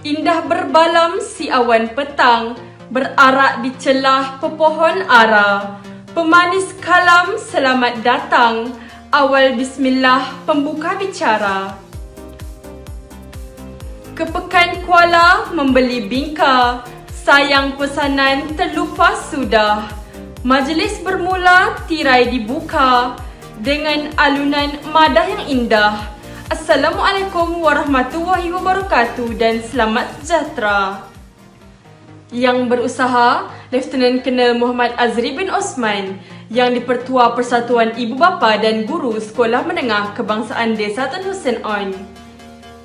Indah berbalam si awan petang, berarak di celah pepohon ara. Pemanis kalam selamat datang, awal bismillah pembuka bicara. Ke Pekan Kuala membeli bingka, sayang pesanan terlupa sudah. Majlis bermula tirai dibuka dengan alunan madah yang indah. Assalamualaikum warahmatullahi wabarakatuh dan selamat sejahtera. Yang berusaha, Lieutenant Colonel Muhammad Azri bin Osman, yang di-Pertua Persatuan Ibu Bapa dan Guru Sekolah Menengah Kebangsaan Desa Tun Hussein On.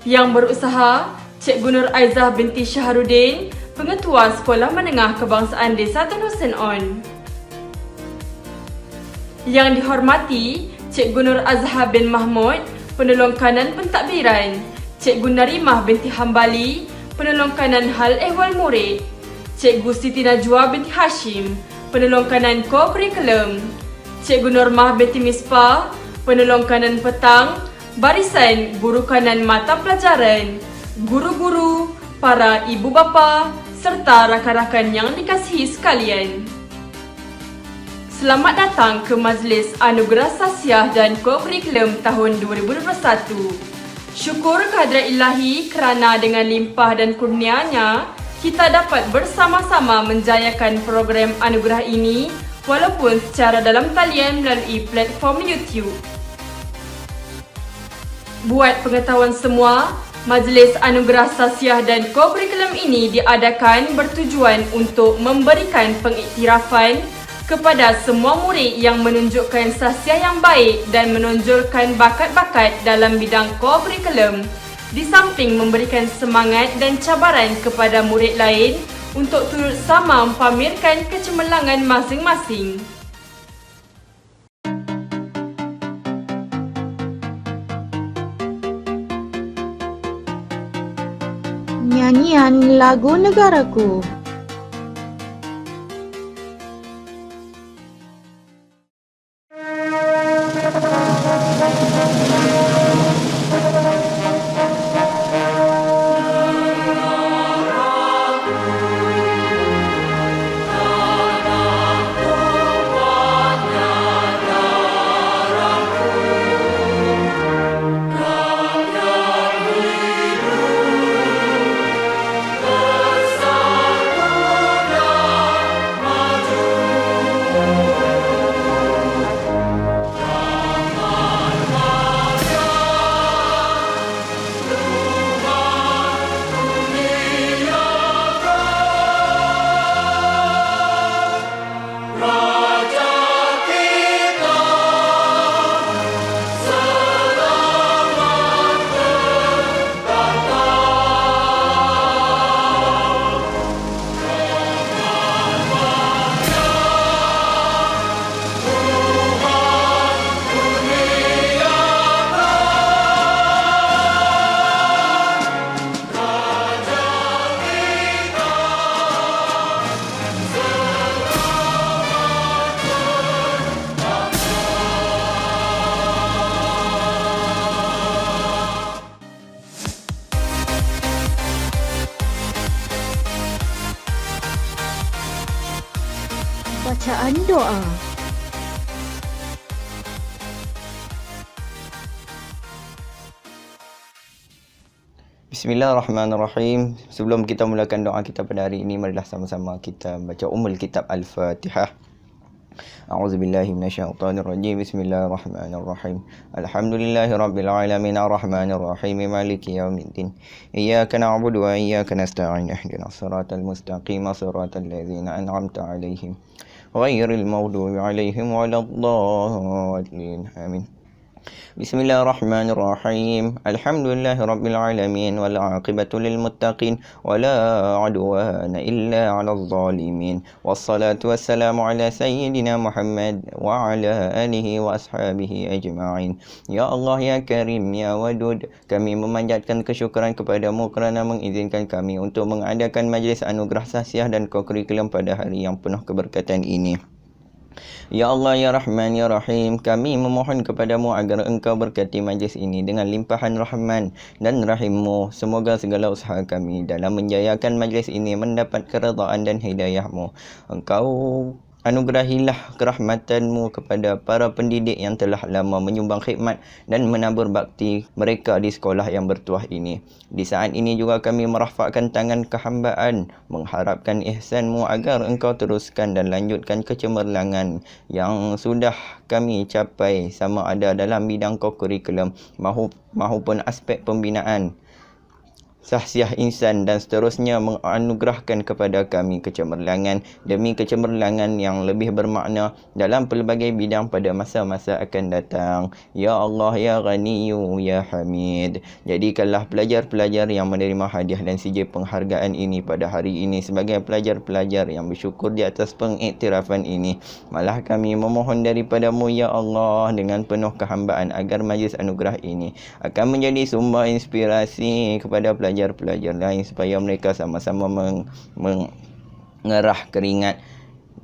Yang berusaha, Cikgu Nur Aizah binti Syahrudin, Pengetua Sekolah Menengah Kebangsaan Desa Tun Hussein On. Yang dihormati, Cikgu Nur Azhar bin Mahmud, Penolong Kanan Pentadbiran, Cikgu Narimah binti Hambali, Penolong Kanan Hal Ehwal Murid, Cikgu Siti Najwa binti Hashim, Penolong Kanan Co-Kurikulum, Cikgu Normah binti Misbah, Penolong Kanan Petang, Barisan Guru Kanan Mata Pelajaran, guru-guru, para ibu bapa, serta rakan-rakan yang dikasihi sekalian. Selamat datang ke Majlis Anugerah Sasiah dan Co-Kurikulum tahun 2021. Syukur kehadrat ilahi kerana dengan limpah dan kurnianya, kita dapat bersama-sama menjayakan program anugerah ini walaupun secara dalam talian melalui platform YouTube. Buat pengetahuan semua, Majlis Anugerah Sasiah dan Co-Kurikulum ini diadakan bertujuan untuk memberikan pengiktirafan kepada semua murid yang menunjukkan sasiah yang baik dan menonjolkan bakat-bakat dalam bidang co-kurikulum, di samping memberikan semangat dan cabaran kepada murid lain untuk turut sama mempamerkan kecemerlangan masing-masing. Nyanyian lagu negaraku. Bacaan doa. Bismillahirrahmanirrahim. Sebelum kita mulakan doa kita pada hari ini, marilah sama-sama kita baca Ummul Kitab Al-Fatihah. A'udzubillahi minasyaitonirrajim. Bismillahirrahmanirrahim. Alhamdulillahirabbil alamin arrahmanir rahim maliki yaumiddin. Iyyaka na'budu wa iyyaka nasta'in. Ihdinas siratal mustaqim, siratal ladzina an'amta 'alaihim ghairil maghdubi 'alaihim waladdallin. Amin. Bismillahirrahmanirrahim. Alhamdulillahirabbil alamin wal 'aqibatu lil muttaqin wala 'udwana illa 'alal zalimin. Wassalatu wassalamu ala sayyidina Muhammad wa ala alihi wa ashabihi ajma'in. Ya Allah ya Karim ya Wadud, kami memanjatkan kesyukuran kepadamu kerana mengizinkan kami untuk mengadakan majlis anugerah sasiah dan co-kurikulum pada hari yang penuh keberkatan ini. Ya Allah, Ya Rahman, Ya Rahim, kami memohon kepadamu agar engkau berkati majlis ini dengan limpahan rahman dan rahimmu. Semoga segala usaha kami dalam menjayakan majlis ini mendapat keredaan dan hidayahmu. Engkau anugerahilah kerahmatanmu kepada para pendidik yang telah lama menyumbang khidmat dan menabur bakti mereka di sekolah yang bertuah ini. Di saat ini juga kami merafakkan tangan kehambaan, mengharapkan ihsanmu agar engkau teruskan dan lanjutkan kecemerlangan yang sudah kami capai sama ada dalam bidang kurikulum maupun aspek pembinaan sahsiah insan dan seterusnya, menganugerahkan kepada kami kecemerlangan demi kecemerlangan yang lebih bermakna dalam pelbagai bidang pada masa-masa akan datang. Ya Allah, Ya Ghaniyu, Ya Hamid. Jadikanlah pelajar-pelajar yang menerima hadiah dan sijil penghargaan ini pada hari ini sebagai pelajar-pelajar yang bersyukur di atas pengiktirafan ini. Malah kami memohon daripadamu, Ya Allah, dengan penuh kehambaan agar majlis anugerah ini akan menjadi sumber inspirasi kepada pelajar-pelajar lain supaya mereka sama-sama mengerah keringat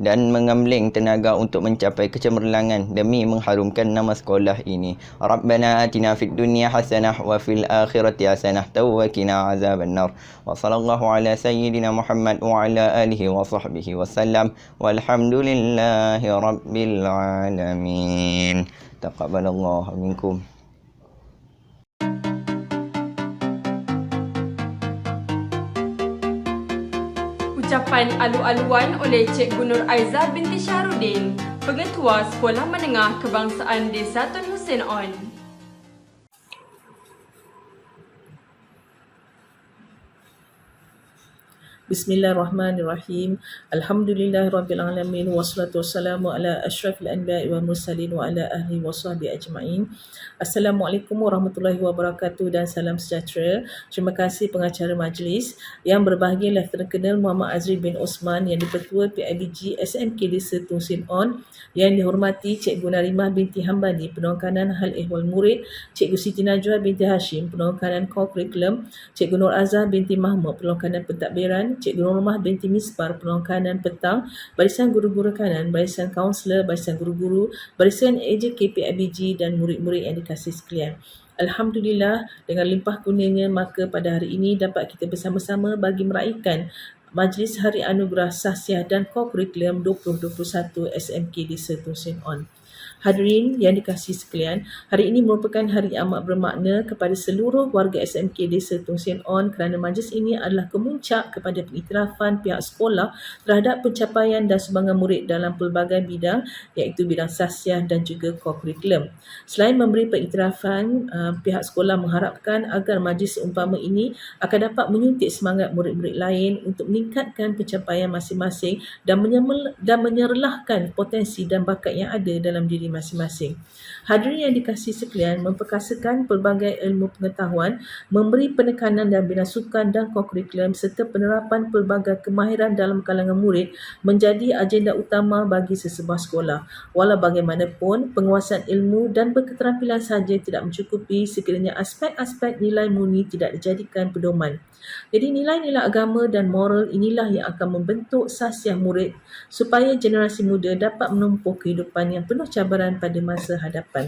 dan mengamling tenaga untuk mencapai kecemerlangan demi mengharumkan nama sekolah ini. Rabbana atina fid dunya hasanah wa fil akhirati hasanah wa qina azabannar. Wa sallallahu ala sayyidina Muhammad wa ala alihi wa sahbihi wasallam. Walhamdulillahi rabbil alamin. Taqabbalallahu minkum. Ucapan alu-aluan oleh Cikgu Nur Aiza binti Syahrudin, Pengetua Sekolah Menengah Kebangsaan Desa Tun Hussein On. Bismillahirrahmanirrahim. Alhamdulillahirrabbilalamin. Wassalatu wassalamu ala ashrafil anbiya'i wa mursalin wa ala ahli wa sahbihi ajma'in. Assalamualaikum warahmatullahi wabarakatuh dan salam sejahtera. Terima kasih pengacara majlis. Yang berbahagia Lieutenant Colonel Muhammad Azri bin Osman yang di-Ketua PIBG SMK Desa Tun Hussein On. Yang dihormati Cikgu Narimah binti Hambani, Penolong Kanan Hal Ehwal Murid, Cikgu Siti Najwa binti Hashim, Penolong Kanan Kurikulum, Cikgu Nur Azhar binti Mahmud, Penolong Kanan Pentadbiran, Cikgu Nur Rumah binti Misbar, Penolong Kanan Petang, Barisan Guru-Guru Kanan, Barisan Kaunselor, Barisan Guru-Guru, Barisan AJK PIBG dan murid-murid yang dikasihi sekalian. Alhamdulillah, dengan limpah kurnianya maka pada hari ini dapat kita bersama-sama bagi meraihkan Majlis Hari Anugerah Sahsiah dan Kurikulum 2021 SMK Desa Tun Hussein On. Hadirin yang dikasihi sekalian, hari ini merupakan hari amat bermakna kepada seluruh warga SMK Desa Tun Hussein On kerana majlis ini adalah kemuncak kepada pengiktirafan pihak sekolah terhadap pencapaian dan sumbangan murid dalam pelbagai bidang iaitu bidang sahsiah dan juga kurikulum. Selain memberi pengiktirafan, pihak sekolah mengharapkan agar majlis seumpama ini akan dapat menyuntik semangat murid-murid lain untuk meningkatkan pencapaian masing-masing dan menyerlahkan potensi dan bakat yang ada dalam diri masing-masing. Hadirin yang dikasihi sekalian, memperkasakan pelbagai ilmu pengetahuan, memberi penekanan dan bina sukan dan kurikulum serta penerapan pelbagai kemahiran dalam kalangan murid menjadi agenda utama bagi sesebuah sekolah. Walau bagaimanapun, penguasaan ilmu dan berketerampilan sahaja tidak mencukupi sekiranya aspek-aspek nilai murni tidak dijadikan pedoman. Jadi nilai-nilai agama dan moral inilah yang akan membentuk sahsiah murid supaya generasi muda dapat menempuh kehidupan yang penuh cabaran pada masa hadapan.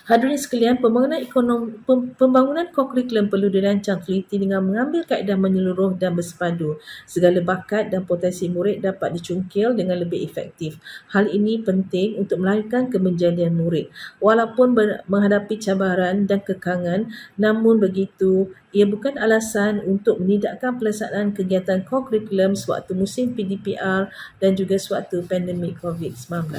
Hadirin sekalian, pembangunan kurikulum perlu dirancang teliti dengan mengambil kaedah menyeluruh dan bersepadu. Segala bakat dan potensi murid dapat dicungkil dengan lebih efektif. Hal ini penting untuk melahirkan kemenjadian murid. Walaupun menghadapi cabaran dan kekangan, namun begitu, ia bukan alasan untuk menidakkan pelaksanaan kegiatan kurikulum sewaktu musim PDPR dan juga sewaktu pandemik COVID-19.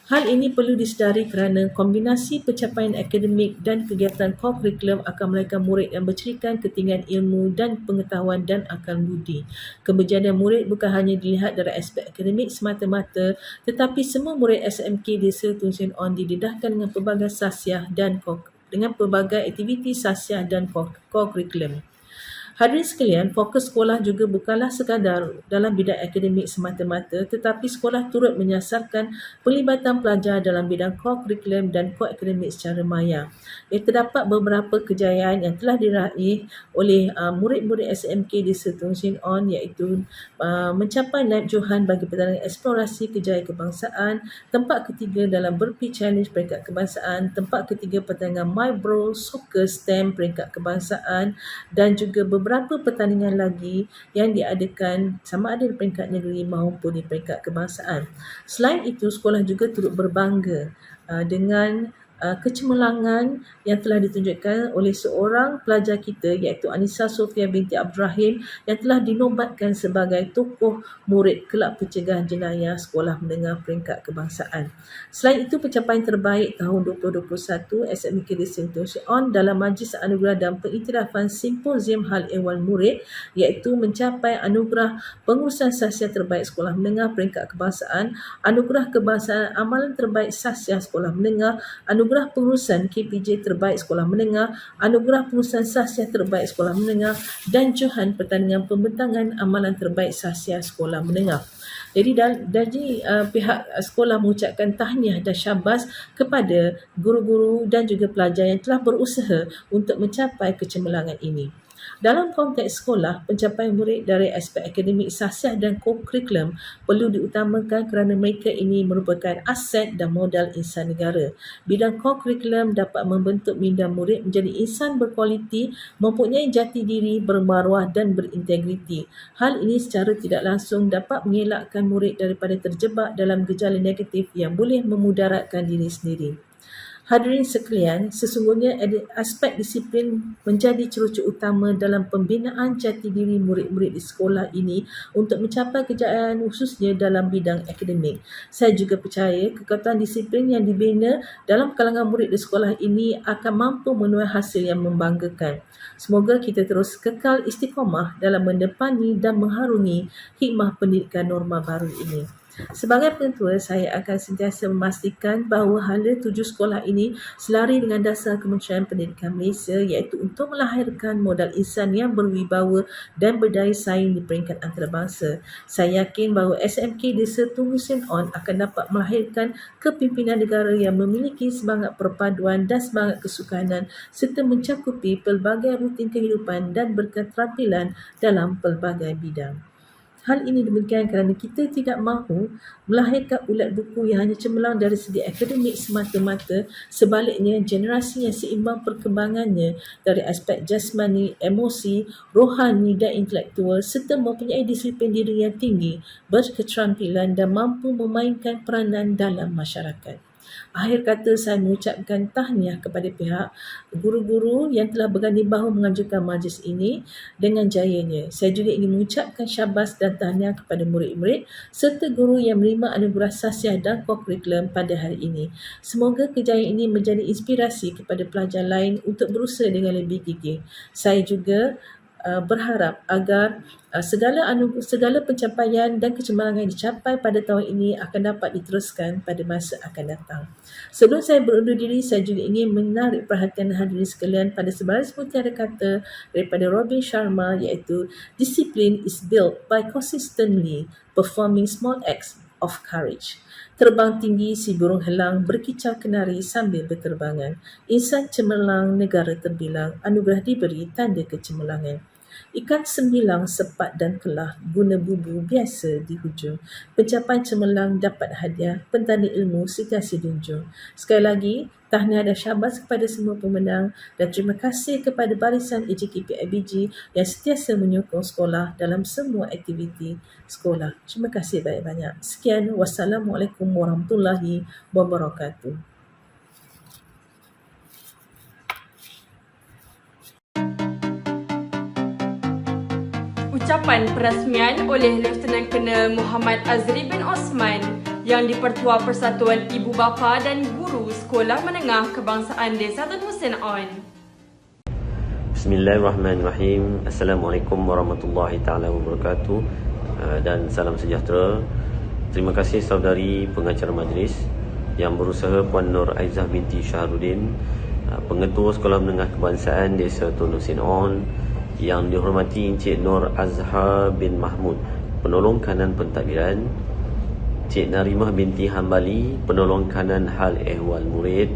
Hal ini perlu disedari kerana kombinasi pencapaian akademik dan kegiatan kurikulum akan melahirkan murid yang bercirikan ketinggian ilmu dan pengetahuan dan akal budi. Kemenjadian murid bukan hanya dilihat dari aspek akademik semata-mata, tetapi semua murid SMK Desa Tun Hussein On didedahkan dengan pelbagai sahsiah dan dengan pelbagai aktiviti sahsiah dan kurikulum. Hadirin sekalian, fokus sekolah juga bukanlah sekadar dalam bidang akademik semata-mata, tetapi sekolah turut menyasarkan pelibatan pelajar dalam bidang core curriculum dan core akademik secara maya. Terdapat beberapa kejayaan yang telah diraih oleh murid-murid SMK di Sertung Sin On, iaitu mencapai naib johan bagi pertandingan eksplorasi kejayaan kebangsaan, tempat ketiga dalam Burpee Challenge peringkat kebangsaan, tempat ketiga pertandingan MyBro Soccer STEM peringkat kebangsaan, dan juga beberapa pertandingan lagi yang diadakan sama ada di peringkat negeri maupun di peringkat kebangsaan. Selain itu, sekolah juga turut berbangga dengan kecemerlangan yang telah ditunjukkan oleh seorang pelajar kita, iaitu Anissa Sofia binti Abdul Rahim, yang telah dinobatkan sebagai tokoh murid Kelab Pencegahan Jenayah Sekolah Menengah Peringkat Kebangsaan. Selain itu, pencapaian terbaik tahun 2021 SMK di Sertung Sin On dalam Majlis Anugerah dan Pengiktirafan Simposium Hal Ehwal Murid, iaitu mencapai anugerah Pengurusan Sahsiah Terbaik Sekolah Menengah Peringkat Kebangsaan, anugerah Kebangsaan Amalan Terbaik Sahsiah Sekolah Menengah, anugerah Pengurusan KPJ Terbaik Sekolah Menengah, anugerah Pengurusan Sahsiah Terbaik Sekolah Menengah, dan johan pertandingan pembentangan amalan terbaik Sahsiah Sekolah Menengah. Jadi dari pihak sekolah mengucapkan tahniah dan syabas kepada guru-guru dan juga pelajar yang telah berusaha untuk mencapai kecemerlangan ini. Dalam konteks sekolah, pencapaian murid dari aspek akademik, sahsiah dan kurikulum perlu diutamakan kerana mereka ini merupakan aset dan modal insan negara. Bidang kurikulum dapat membentuk minda murid menjadi insan berkualiti, mempunyai jati diri, bermaruah dan berintegriti. Hal ini secara tidak langsung dapat mengelakkan murid daripada terjebak dalam gejala negatif yang boleh memudaratkan diri sendiri. Hadirin sekalian, sesungguhnya aspek disiplin menjadi cerucuk utama dalam pembinaan jati diri murid-murid di sekolah ini untuk mencapai kejayaan khususnya dalam bidang akademik. Saya juga percaya kekuatan disiplin yang dibina dalam kalangan murid di sekolah ini akan mampu menuai hasil yang membanggakan. Semoga kita terus kekal istiqamah dalam mendepani dan mengharungi hikmah pendidikan norma baru ini. Sebagai pengetua, saya akan sentiasa memastikan bahawa hala tuju sekolah ini selari dengan dasar Kementerian Pendidikan Malaysia, iaitu untuk melahirkan modal insan yang berwibawa dan berdaya saing di peringkat antarabangsa. Saya yakin bahawa SMK di Sertung Sin On akan dapat melahirkan kepimpinan negara yang memiliki semangat perpaduan dan semangat kesukanan serta mencakupi pelbagai rutin kehidupan dan berketerampilan dalam pelbagai bidang. Hal ini demikian kerana kita tidak mahu melahirkan ulat buku yang hanya cemerlang dari segi akademik semata-mata. Sebaliknya, generasi yang seimbang perkembangannya dari aspek jasmani, emosi, rohani dan intelektual serta mempunyai disiplin diri yang tinggi, berketerampilan dan mampu memainkan peranan dalam masyarakat. Akhir kata, saya mengucapkan tahniah kepada pihak guru-guru yang telah berganding bahu mengajukan majlis ini dengan jayanya. Saya juga ingin mengucapkan syabas dan tahniah kepada murid-murid serta guru yang menerima anugerah sahsiah dan kurikulum pada hari ini. Semoga kejayaan ini menjadi inspirasi kepada pelajar lain untuk berusaha dengan lebih gigih. Saya juga berharap agar segala pencapaian dan kecemerlangan yang dicapai pada tahun ini akan dapat diteruskan pada masa akan datang. Sebelum saya berundur diri, saya juga ingin menarik perhatian hadirin sekalian pada sebaris mutiara kata daripada Robin Sharma, iaitu discipline is built by consistently performing small acts of courage. Terbang tinggi si burung helang, berkicau kenari sambil berterbangan. Insan cemerlang, negara terbilang, anugerah diberi tanda kecemerlangan. Ikan sembilang, sepat dan kelah, guna bubu biasa di hujung. Pencapaian cemerlang dapat hadiah, pentanda ilmu sentiasa junjung. Sekali lagi, tahniah dan syabas kepada semua pemenang dan terima kasih kepada barisan AJKP IBG yang sentiasa menyokong sekolah dalam semua aktiviti sekolah. Terima kasih banyak-banyak. Sekian, wassalamualaikum warahmatullahi wabarakatuh. Ucapan perasmian oleh Lieutenant Colonel Muhammad Azri bin Osman yang dipertua Persatuan Ibu Bapa dan Guru Sekolah Menengah Kebangsaan di Sertung Sin On. Bismillahirrahmanirrahim. Assalamualaikum warahmatullahi taala wabarakatuh dan salam sejahtera. Terima kasih saudari pengacara majlis yang berusaha Puan Nur Aizah binti Syahrudin, pengetua Sekolah Menengah Kebangsaan Desa Sertung Sin On, Yang dihormati Encik Nur Azhar bin Mahmud, penolong kanan pentadbiran, Cik Narimah binti Hambali, penolong kanan hal ehwal murid,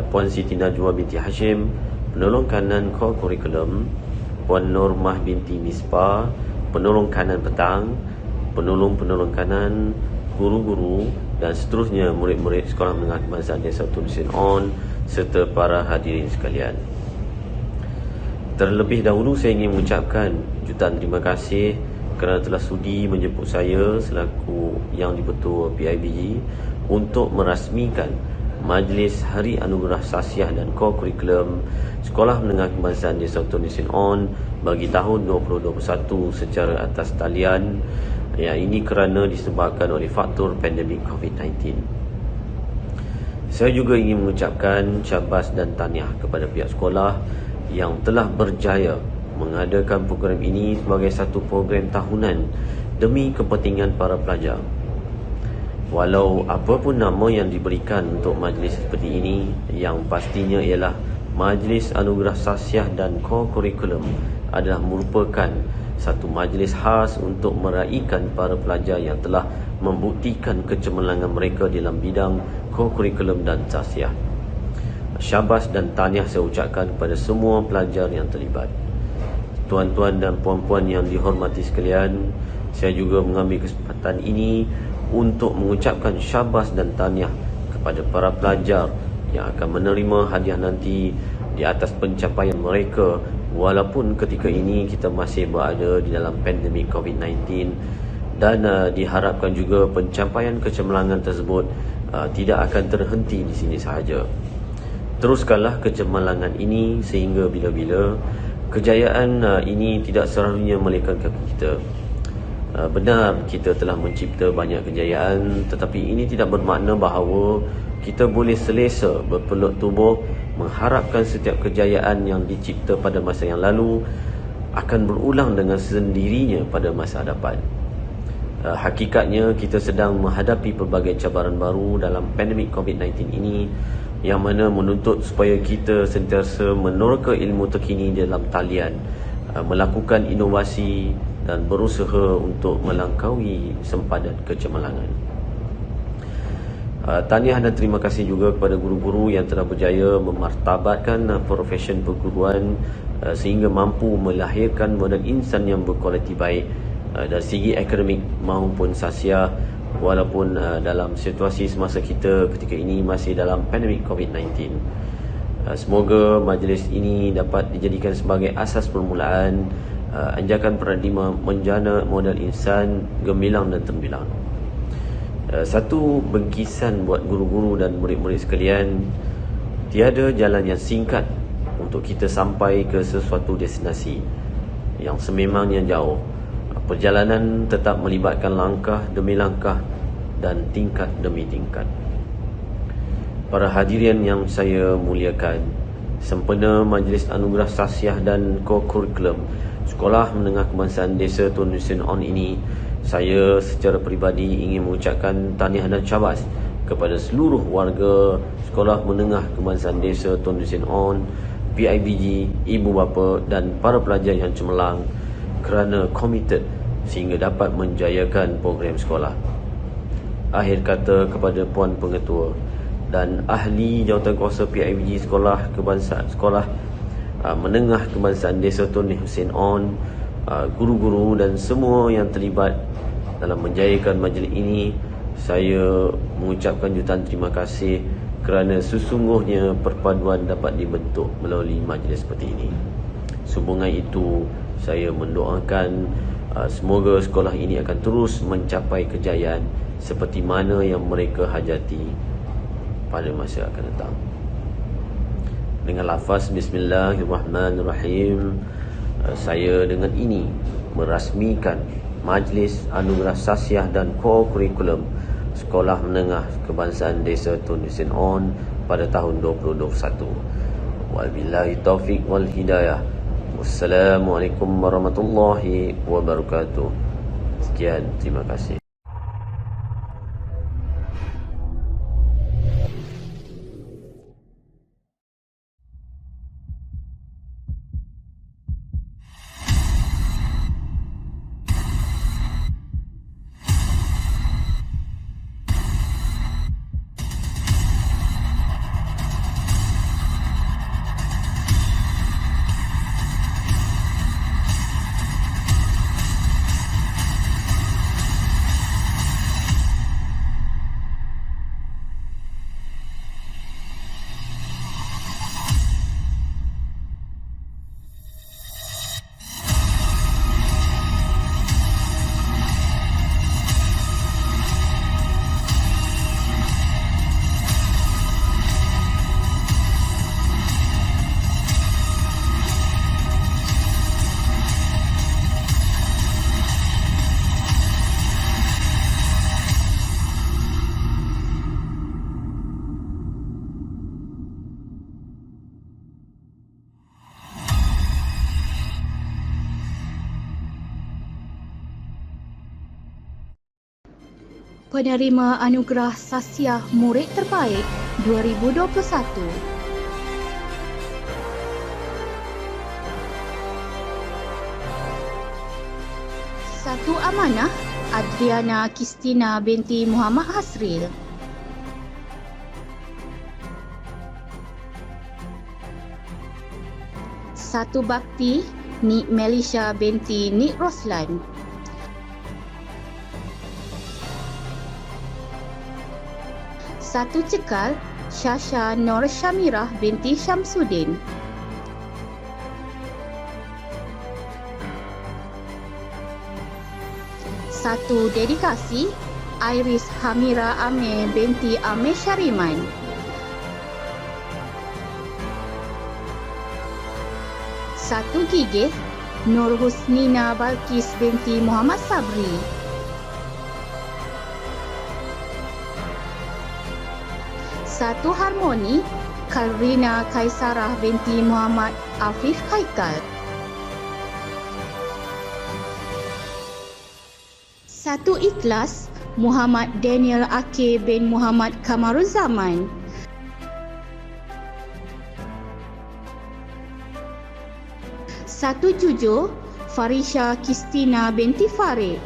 Puan Siti Najwa binti Hashim, penolong kanan core kurikulum, Puan Normah binti Misbah, penolong kanan petang, penolong-penolong kanan, guru-guru dan seterusnya murid-murid Sekolah Menengah Kebangsaan Desa Tun Sin On serta para hadirin sekalian. Terlebih dahulu saya ingin mengucapkan jutaan terima kasih kerana telah sudi menjemput saya selaku Yang di-Pertua PIBG untuk merasmikan Majlis Hari Anugerah Sasiah dan Core Kurikulum Sekolah Menengah Kebangsaan Desa Tun Sin On bagi tahun 2021 secara atas talian. Yang ini kerana disebabkan oleh faktor pandemik COVID-19. Saya juga ingin mengucapkan syabas dan tahniah kepada pihak sekolah yang telah berjaya mengadakan program ini sebagai satu program tahunan demi kepentingan para pelajar. Walau apa pun nama yang diberikan untuk majlis seperti ini, yang pastinya ialah Majlis Anugerah Sasiah dan Core Kurikulum adalah merupakan satu majlis khas untuk meraihkan para pelajar yang telah membuktikan kecemerlangan mereka dalam bidang core kurikulum dan sasiah. Syabas dan tahniah saya ucapkan kepada semua pelajar yang terlibat. Tuan-tuan dan puan-puan yang dihormati sekalian, saya juga mengambil kesempatan ini untuk mengucapkan syabas dan tahniah kepada para pelajar yang akan menerima hadiah nanti di atas pencapaian mereka, walaupun ketika ini kita masih berada di dalam pandemik COVID-19 dan diharapkan juga pencapaian kecemerlangan tersebut tidak akan terhenti di sini sahaja. Teruskanlah kecemerlangan ini sehingga bila-bila. Kejayaan ini tidak selalunya melekat kaki kita. Benar kita telah mencipta banyak kejayaan, tetapi ini tidak bermakna bahawa kita boleh selesa berpeluk tubuh mengharapkan setiap kejayaan yang dicipta pada masa yang lalu akan berulang dengan sendirinya pada masa hadapan. Hakikatnya kita sedang menghadapi pelbagai cabaran baru dalam pandemik COVID-19 ini, yang mana menuntut supaya kita sentiasa meneroka ilmu terkini dalam talian, melakukan inovasi dan berusaha untuk melangkaui sempadan kecemerlangan. Tahniah dan terima kasih juga kepada guru-guru yang telah berjaya memartabatkan profesyen perguruan sehingga mampu melahirkan model insan yang berkualiti baik dari segi akademik maupun sasiah, walaupun dalam situasi semasa kita ketika ini masih dalam pandemik COVID-19. Semoga majlis ini dapat dijadikan sebagai asas permulaan anjakan paradigma menjana modal insan gemilang dan terbilang. Satu bengkisan buat guru-guru dan murid-murid sekalian, tiada jalan yang singkat untuk kita sampai ke sesuatu destinasi yang sememangnya jauh. Perjalanan tetap melibatkan langkah demi langkah dan tingkat demi tingkat. Para hadirin yang saya muliakan, sempena Majlis Anugerah Sasiah dan Core Kurikulum Sekolah Menengah Kebangsaan Desa Tun Sin On ini, saya secara peribadi ingin mengucapkan tahniah dan syabas kepada seluruh warga Sekolah Menengah Kebangsaan Desa Tun Sin On, PIBG, ibu bapa dan para pelajar yang cemerlang kerana komited sehingga dapat menjayakan program sekolah. Akhir kata kepada Puan Pengetua dan ahli jawatankuasa PIBG Sekolah Menengah Kebangsaan Desa Tun Sin On, guru-guru dan semua yang terlibat dalam menjayakan majlis ini, saya mengucapkan jutaan terima kasih kerana sesungguhnya perpaduan dapat dibentuk melalui majlis seperti ini. Sehubungan itu, saya mendoakan semoga sekolah ini akan terus mencapai kejayaan seperti mana yang mereka hajati pada masa akan datang. Dengan lafaz Bismillahirrahmanirrahim, saya dengan ini merasmikan Majlis Anugerah Sasiah dan Core Kurikulum Sekolah Menengah Kebangsaan Desa Tun Sin On pada tahun 2021. Wabillahi taufiq wal hidayah. Wassalamualaikum warahmatullahi wabarakatuh. Sekian, terima kasih. penerima anugerah Sasiah Murid Terbaik 2021. Satu amanah Adriana Kristina binti Muhammad Hasril. Satu bakti Nik Melisha binti Nik Roslan. Satu cekal Syasha Nur Syamirah binti Syamsuddin. Satu dedikasi Iris Hamira Amir binti Amir Syariman. Satu gigih Nur Husnina Balkis binti Muhammad Sabri. Satu harmoni Kalrina Kaisarah binti Muhammad Afif Haikal. Satu ikhlas Muhammad Daniel Akir bin Muhammad Kamaruzaman. Satu jujur Farisha Kristina binti Farid.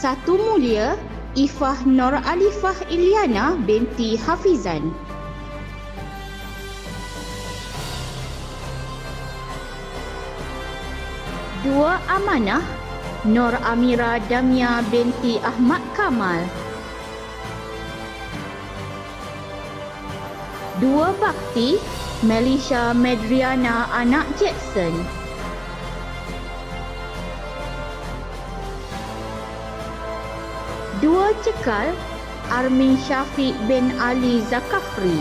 Satu mulia Ifah Nur Alifah Iliana binti Hafizan. Dua amanah Nur Amira Damia binti Ahmad Kamal. Dua bakti Melisha Medriana anak Jackson. Dua cekal Armin Syafiq bin Ali Zakafri.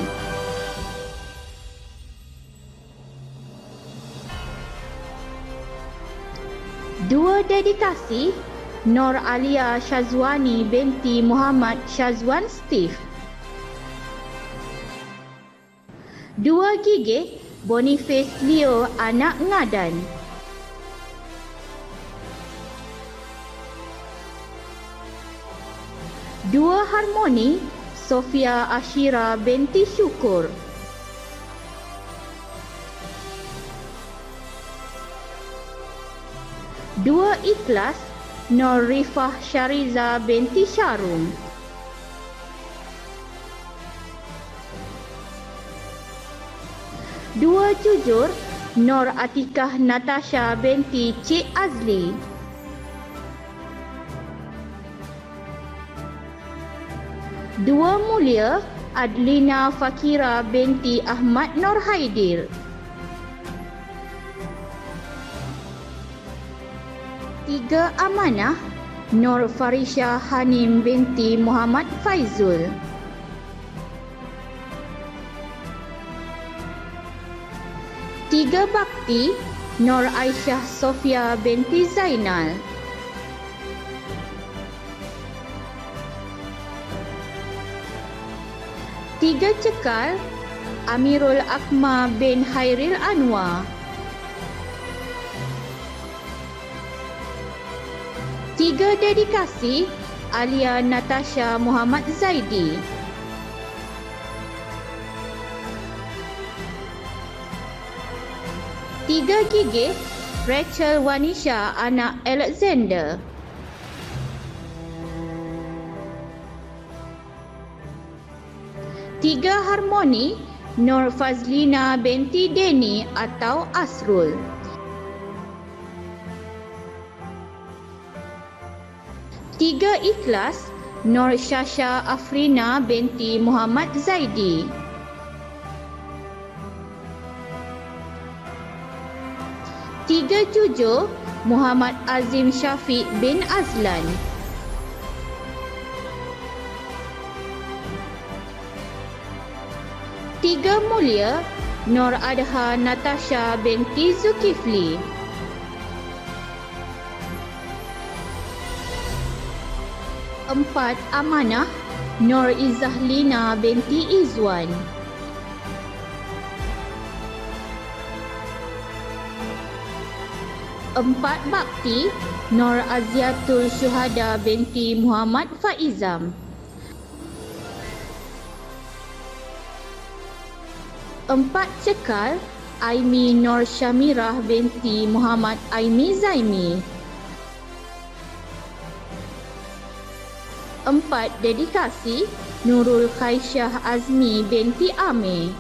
Dua dedikasi Nur Alia Syazwani binti Muhammad Syazwan Steve. Dua gigih Boniface Leo anak Ngadan. Dua harmoni Sofia Ashira binti Syukur. Dua ikhlas Nur Rifah Syariza binti Syarum. Dua jujur Nur Atikah Natasha binti Cik Azli. Dua mulia Adlina Fakira binti Ahmad Nur Haidir. Tiga amanah Nur Farisha Hanim binti Muhammad Faizul. Tiga bakti Nur Aisyah Sofia binti Zainal. Tiga cekal Amirul Akma bin Hairil Anwar. Tiga dedikasi Alia Natasha Muhammad Zaidi. Tiga gigih Rachel Wanisha anak Alexander. Tiga harmoni Nur Fazlina binti Deni atau Asrul. Tiga ikhlas Nur Syasha Afrina binti Muhammad Zaidi. Tiga jujur Muhammad Azim Syafiq bin Azlan. Tiga mulia Nur Adha Natasha binti Zulkifli. Empat amanah Nur Izahlina binti Izwan. 4 bakti Nur Aziatul Syuhada binti Muhammad Faizam. 4 cekal Aimi Nur Syamirah binti Muhammad Aimi Zaimi. 4 dedikasi Nurul Khaisyah Azmi binti Amir.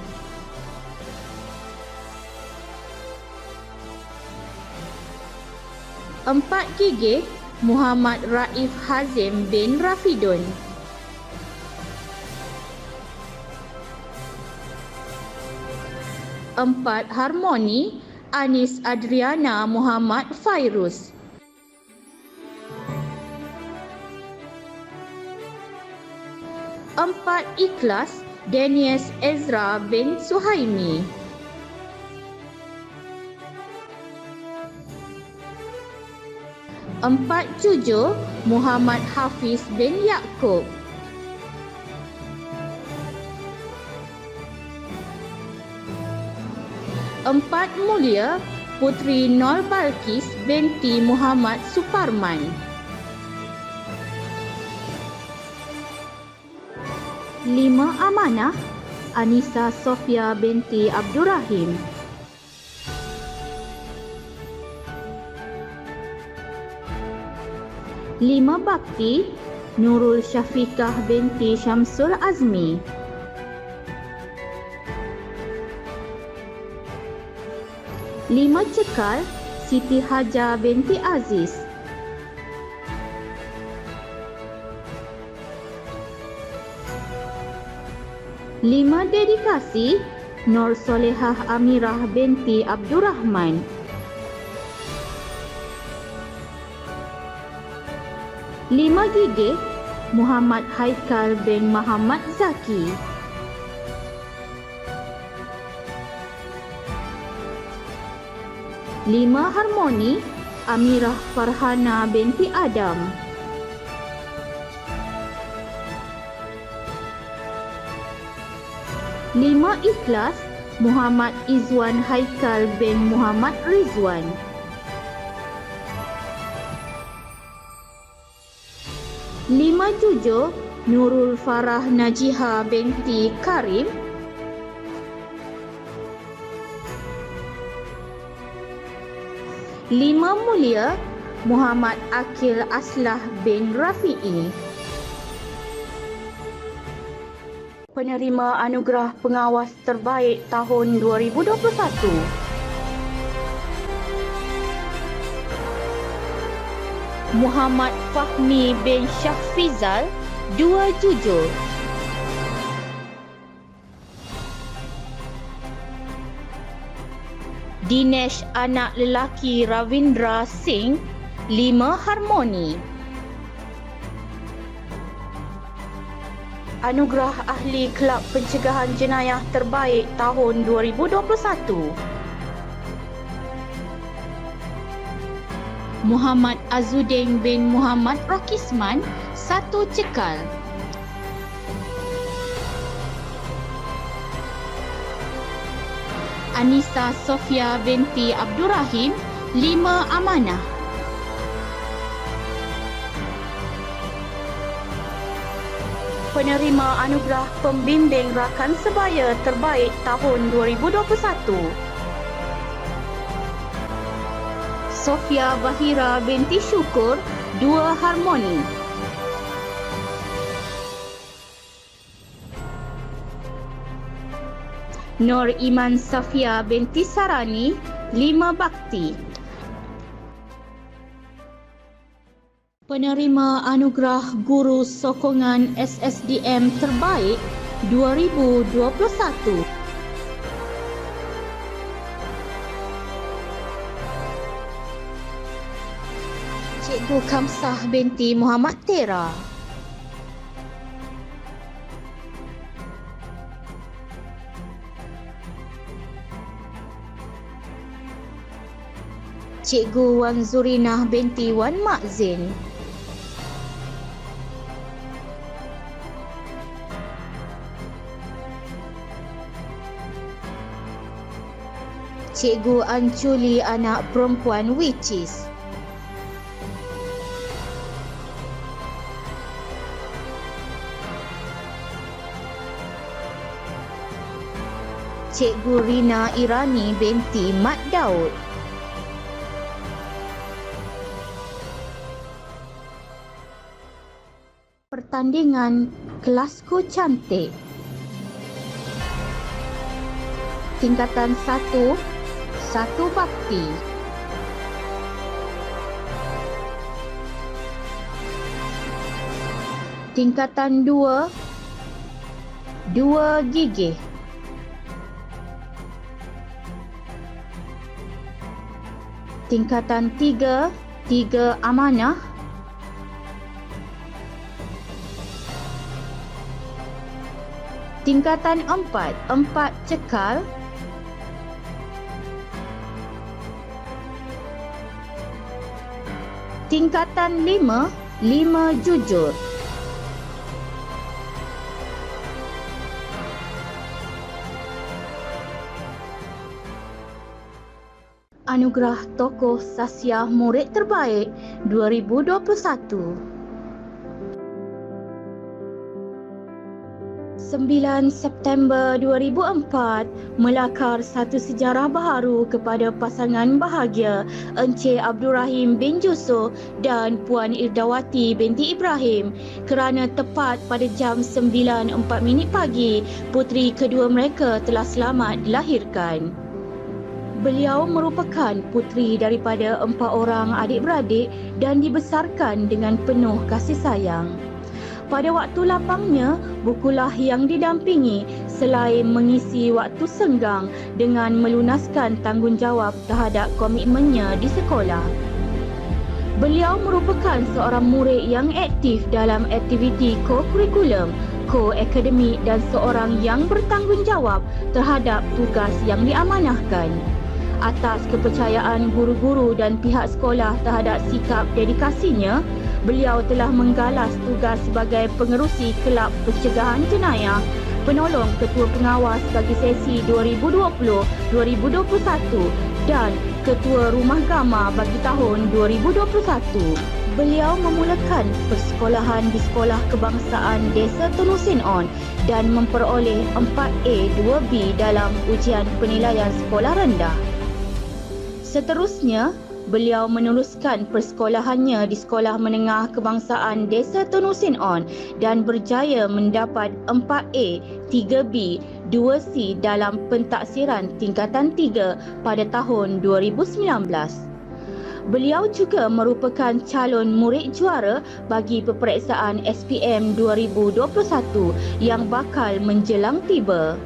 4 gigih Muhammad Raif Hazim bin Rafidun. 4 harmoni Anis Adriana Muhammad Fairuz. 4 ikhlas Denies Ezra bin Suhaimi. 4 jujur Muhammad Hafiz bin Yaakob. 4 mulia Putri Nur Balkis binti Muhammad Suparman. 5 amanah Anissa Sofia binti Abdurrahim. 5 bakti Nurul Syafiqah binti Syamsul Azmi. 5 cekal Siti Haja binti Aziz. 5 dedikasi Nur Solehah Amirah binti Abdurrahman. 5 gigih Muhammad Haikal bin Muhammad Zaki. 5 harmoni Amirah Farhana binti Adam. 5 ikhlas Muhammad Izwan Haikal bin Muhammad Rizwan. 5 jujur Nurul Farah Najiha binti Karim. 5 mulia Muhammad Akil Aslah bin Rafi'i. Penerima anugerah pengawas terbaik tahun 2021. Muhammad Fahmi bin Syahfizal, 2 jujur. Dinesh anak lelaki Ravindra Singh, 5 harmoni. Anugerah Ahli Kelab Pencegahan Jenayah Terbaik tahun 2021. Muhammad Azuddin bin Muhammad Rokisman, 1 cekal. Anissa Sofia binti Abdurrahim, 5 amanah. Penerima anugerah Pembimbing Rakan Sebaya Terbaik tahun 2021. Sofia Bahira binti Syukur, 2 harmoni. Nur Iman Safia binti Sarani, 5 bakti. Penerima anugerah Guru Sokongan SSDM Terbaik 2021. Cikgu Kamsah binti Muhammad Tera. Cikgu Wan Zurinah binti Wan Makzin. Cikgu anculi anak perempuan which is. Cikgu Rina Irani binti Mat Daud. Pertandingan Kelasku Cantik. Tingkatan 1, 1 bakti. Tingkatan 2, 2 gigih. Tingkatan 3, 3 amanah. Tingkatan 4, 4 cekal. Tingkatan 5, 5 jujur. Anugerah Tokoh Sasiah Murid Terbaik 2021. 9 September 2004 melakar satu sejarah baharu kepada pasangan bahagia Encik Abdul Rahim bin Jusoh dan Puan Irdawati binti Ibrahim kerana tepat pada jam 9.04 pagi puteri kedua mereka telah selamat dilahirkan. Beliau merupakan puteri daripada 4 orang adik-beradik dan dibesarkan dengan penuh kasih sayang. Pada waktu lapangnya, bukulah yang didampingi selain mengisi waktu senggang dengan melunaskan tanggungjawab terhadap komitmennya di sekolah. Beliau merupakan seorang murid yang aktif dalam aktiviti ko-kurikulum, ko-akademik dan seorang yang bertanggungjawab terhadap tugas yang diamanahkan. Atas kepercayaan guru-guru dan pihak sekolah terhadap sikap dedikasinya, beliau telah menggalas tugas sebagai pengerusi Kelab Pencegahan Jenayah, penolong ketua pengawas bagi sesi 2020-2021 dan ketua Rumah Gama bagi tahun 2021. Beliau memulakan persekolahan di Sekolah Kebangsaan Desa Tenusin On dan memperoleh 4A 2B dalam ujian penilaian sekolah rendah. Seterusnya, beliau meneruskan persekolahannya di Sekolah Menengah Kebangsaan Desa Tenusin On dan berjaya mendapat 4A, 3B, 2C dalam pentaksiran tingkatan 3 pada tahun 2019. Beliau juga merupakan calon murid juara bagi peperiksaan SPM 2021 yang bakal menjelang tiba.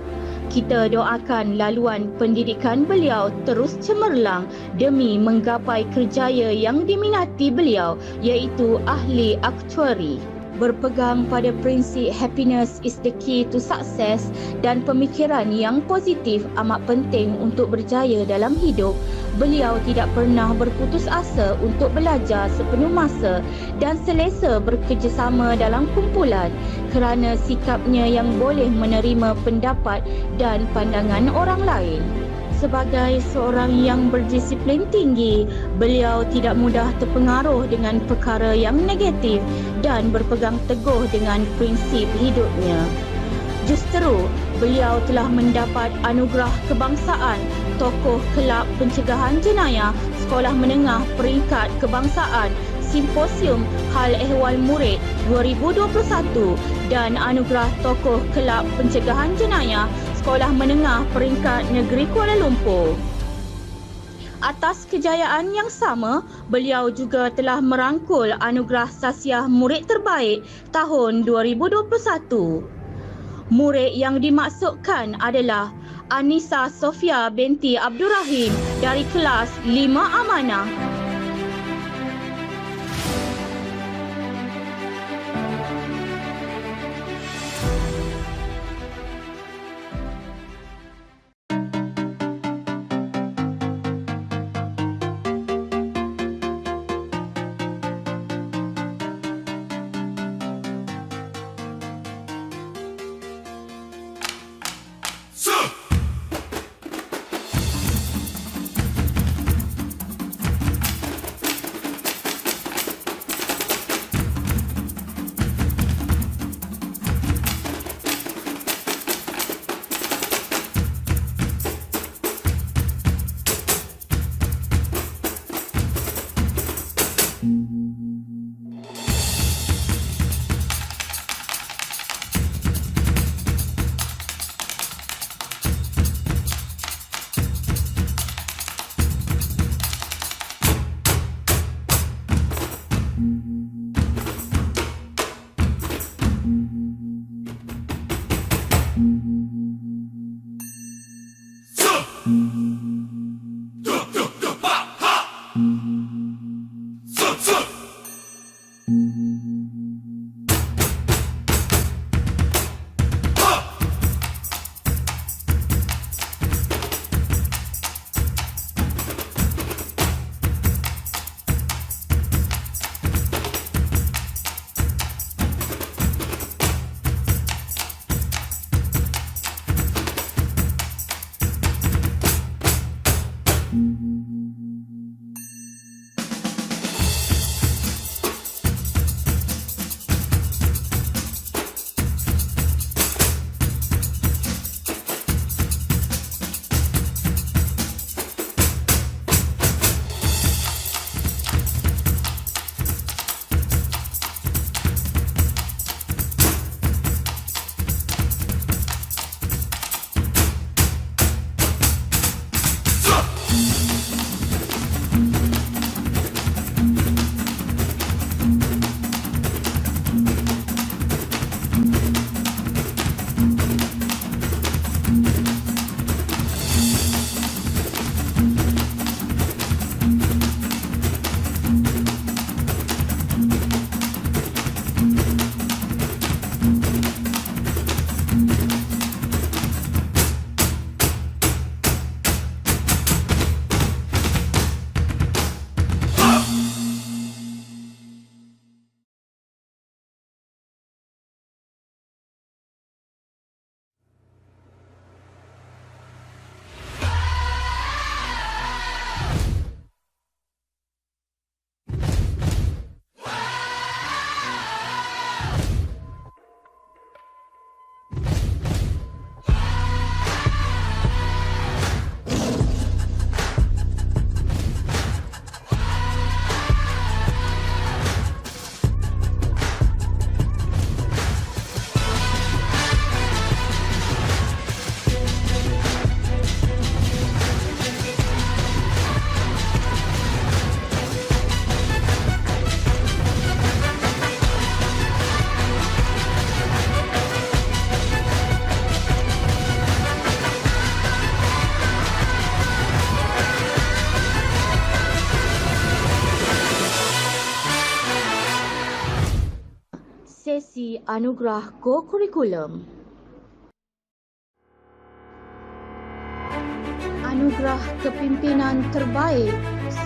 Kita doakan laluan pendidikan beliau terus cemerlang demi menggapai kerjaya yang diminati beliau, iaitu ahli aktuari. Berpegang pada prinsip happiness is the key to success dan pemikiran yang positif amat penting untuk berjaya dalam hidup, beliau tidak pernah berputus asa untuk belajar sepenuh masa dan selesa bekerjasama dalam kumpulan kerana sikapnya yang boleh menerima pendapat dan pandangan orang lain. Sebagai seorang yang berdisiplin tinggi, beliau tidak mudah terpengaruh dengan perkara yang negatif dan berpegang teguh dengan prinsip hidupnya. Justru, beliau telah mendapat anugerah kebangsaan Tokoh Kelab Pencegahan Jenayah Sekolah Menengah Peringkat Kebangsaan Simposium Hal Ehwal Murid 2021 dan anugerah Tokoh Kelab Pencegahan Jenayah Sekolah Menengah Peringkat Negeri Kuala Lumpur. Atas kejayaan yang sama, beliau juga telah merangkul anugerah Sasiah Murid Terbaik tahun 2021. Murid yang dimaksudkan adalah Anissa Sofia binti Abdul Rahim dari kelas 5 Amanah. Sesi Anugerah Go Kurikulum. Anugerah Kepimpinan Terbaik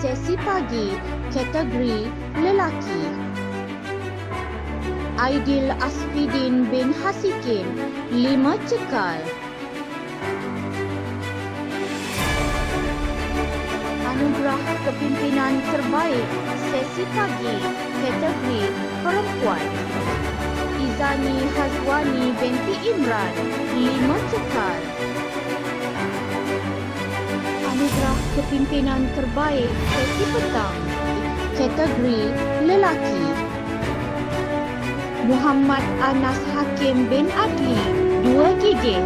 Sesi Pagi kategori Lelaki. Aidil Asfidin bin Hasikin 5 cekal. Anugerah Kepimpinan Terbaik Sesi Pagi kategori Perempuan. Izani Hazwani binti Imran 5 cekal. Anugerah Kepimpinan Terbaik Sesi Petang kategori Lelaki. Muhammad Anas Hakim bin Adli 2 gigih.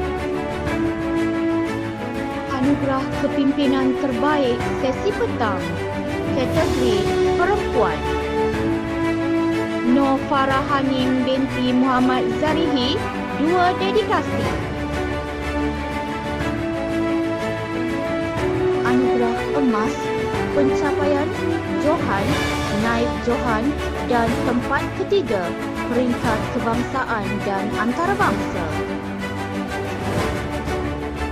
Anugerah Kepimpinan Terbaik Sesi Petang kategori Perempuan. Nur Farah Hanim binti Muhammad Zarihi 2 dedikasi. Anugerah Emas Pencapaian Johan, Naib Johan dan tempat ketiga peringkat kebangsaan dan antarabangsa.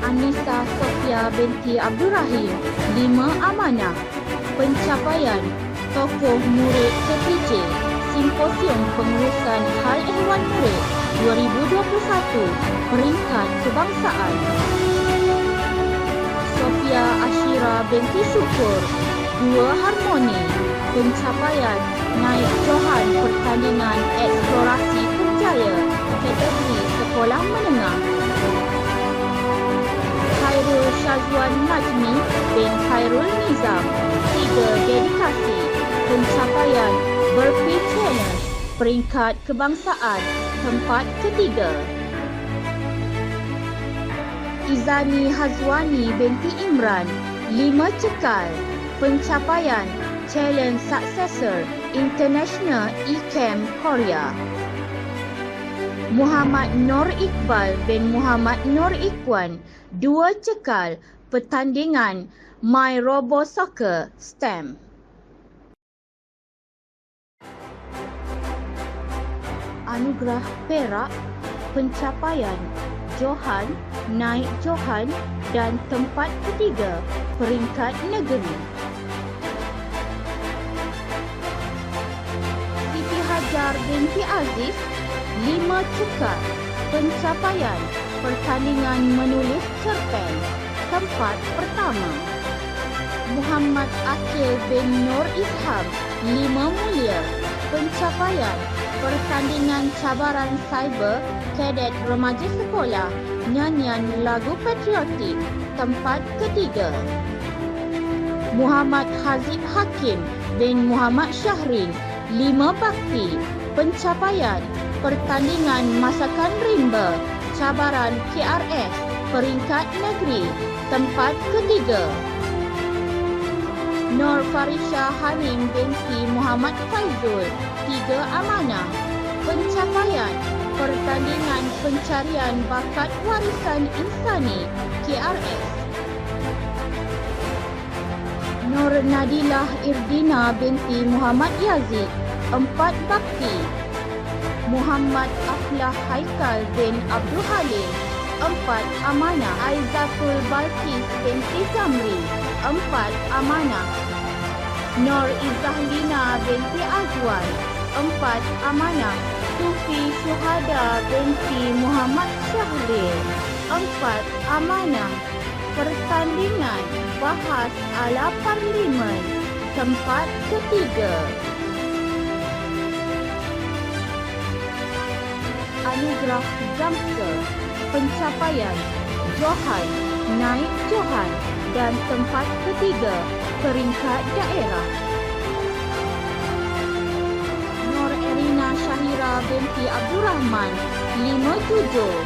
Anissa Sofia binti Abdul Rahim 5 amanah. Pencapaian Tokoh Murid KPJ Simposium Pengurusan Hal Ehwal Murid 2021 peringkat kebangsaan. Sofia Ashira binti Syukur 2 harmoni. Pencapaian Naib Johan Pertandingan Eksplorasi Kerjaya kategori Sekolah Menengah. Khairul Syazwan Najmi bin Khairul Nizam 3 dedikasi. Pencapaian Burpee Challenge peringkat kebangsaan tempat ketiga. Izani Hazwani binti Imran 5 cekal. Pencapaian Challenge Successor International eCamp Korea. Muhammad Nur Iqbal bin Muhammad Nur Ikhwan 2 cekal. pertandingan My Robo Soccer STEM. Anugerah perak, pencapaian Johan, naik Johan dan tempat ketiga peringkat negeri. Siti Hajar binti Aziz, 5 cukar, pencapaian pertandingan menulis cerpen, tempat pertama. Muhammad Akil bin Nur Isham, 5 mulia, pencapaian pertandingan cabaran cyber kadet remaja sekolah, nyanyian lagu patriotik, tempat ketiga. Muhammad Hazib Hakim bin Muhammad Syahrin, 5 bakti, pencapaian pertandingan masakan rimba, cabaran KRS, peringkat negeri, tempat ketiga. Nur Farisha Hanim binti Muhammad Faizul, 3 amanah, pencapaian pertandingan pencarian bakat warisan insani KRS. Nur Nadilah Irdina binti Muhammad Yazid, 4 bakti. Muhammad Aflah Haikal bin Abdul Halim, 4 amanah. Aizatul Balkis binti Zamri, 4 amanah. Nur Izahlina binti Azwan, 4 amanah. Sufi Syuhada binti Muhammad Syahril, 4 amanah. Pertandingan bahas ala parlimen, tempat ketiga. Anugerah Zamska, pencapaian Johan, naik Johan dan tempat ketiga peringkat daerah. Nur Erina Syahira binti Abdul Rahman, 5 jujur,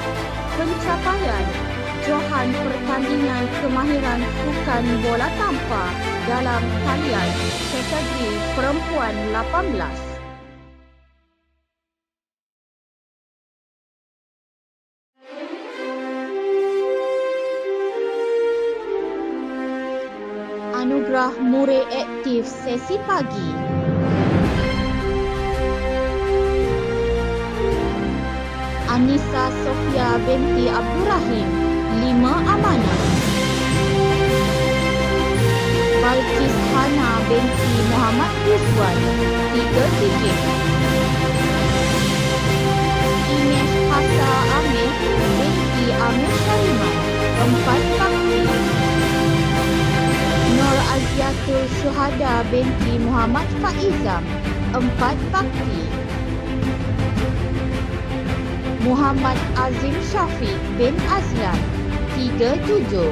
pencapaian Johan pertandingan kemahiran sukan bola tampar dalam talian kategori perempuan 18. Anugerah murid aktif sesi pagi. Anissa Sofia binti Abdul Rahim, 5 amanah. Balkis Hana binti Muhammad Rizwan, 3 titik. Ines Hasa Amir binti Amir Syariman, 4 bakti. Nur Aziatul Syuhada binti Muhammad Faizam, 4 bakti. Muhammad Azim Syafiq bin Azlan, 3 jujur.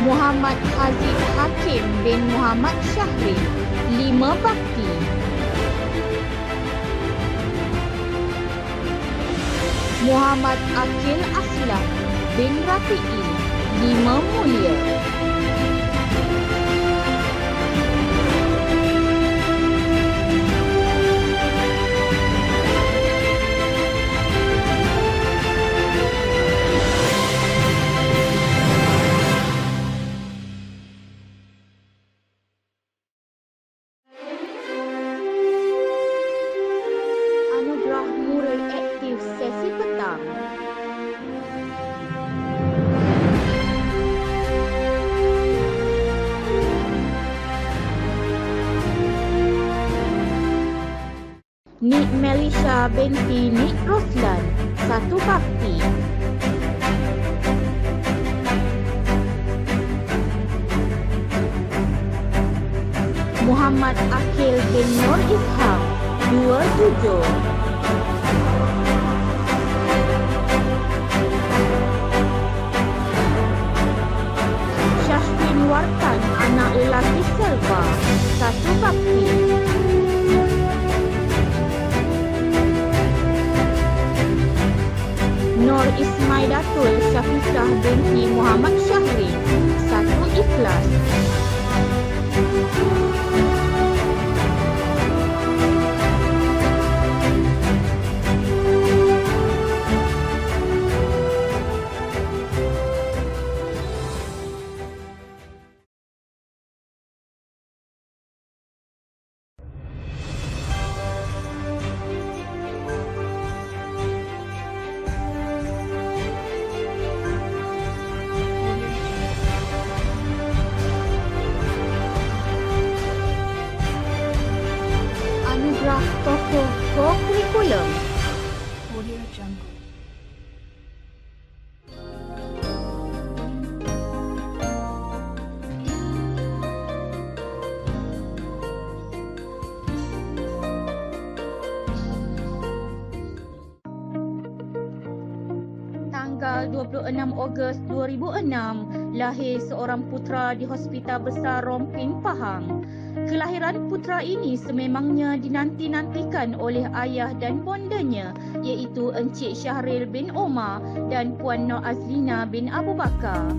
Muhammad Hazib Hakim bin Muhammad Syahrin, 5 bakti. Muhammad Akil Aslam bin Rafi'i, 5 mulia. Anugerah murid aktif sesi petang. Nik Melisha binti Nik Roslan, 1 bakti. Muhammad Akil bin Nur Isham, 2 jujur. Syahrin Wartan anak lelaki Selva, 1 bakti. Nur Ismaidatul Syafisah binti Muhammad Syahrin, 1 ikhlas. Ogos 2006, lahir seorang putera di Hospital Besar Romping, Pahang. Kelahiran putera ini sememangnya dinanti-nantikan oleh ayah dan bondanya, iaitu Encik Syahril bin Omar dan Puan Nur Azlina bin Abu Bakar.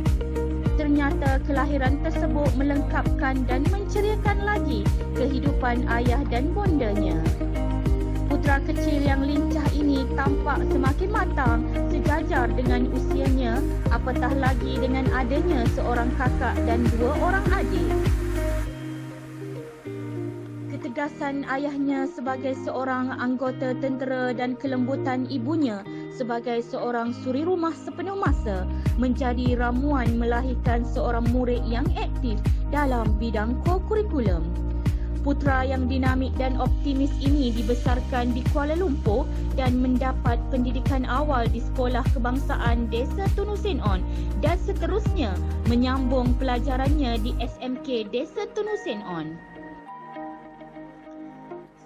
Ternyata kelahiran tersebut melengkapkan dan menceriakan lagi kehidupan ayah dan bondanya. Putera kecil yang lincah ini tampak semakin matang sejajar dengan usianya, apatah lagi dengan adanya seorang kakak dan 2 orang adik. Ketegasan ayahnya sebagai seorang anggota tentera dan kelembutan ibunya sebagai seorang suri rumah sepenuh masa menjadi ramuan melahirkan seorang murid yang aktif dalam bidang kokurikulum. Putera yang dinamik dan optimis ini dibesarkan di Kuala Lumpur dan mendapat pendidikan awal di Sekolah Kebangsaan Desa Tunusin On dan seterusnya menyambung pelajarannya di SMK Desa Tunusin On.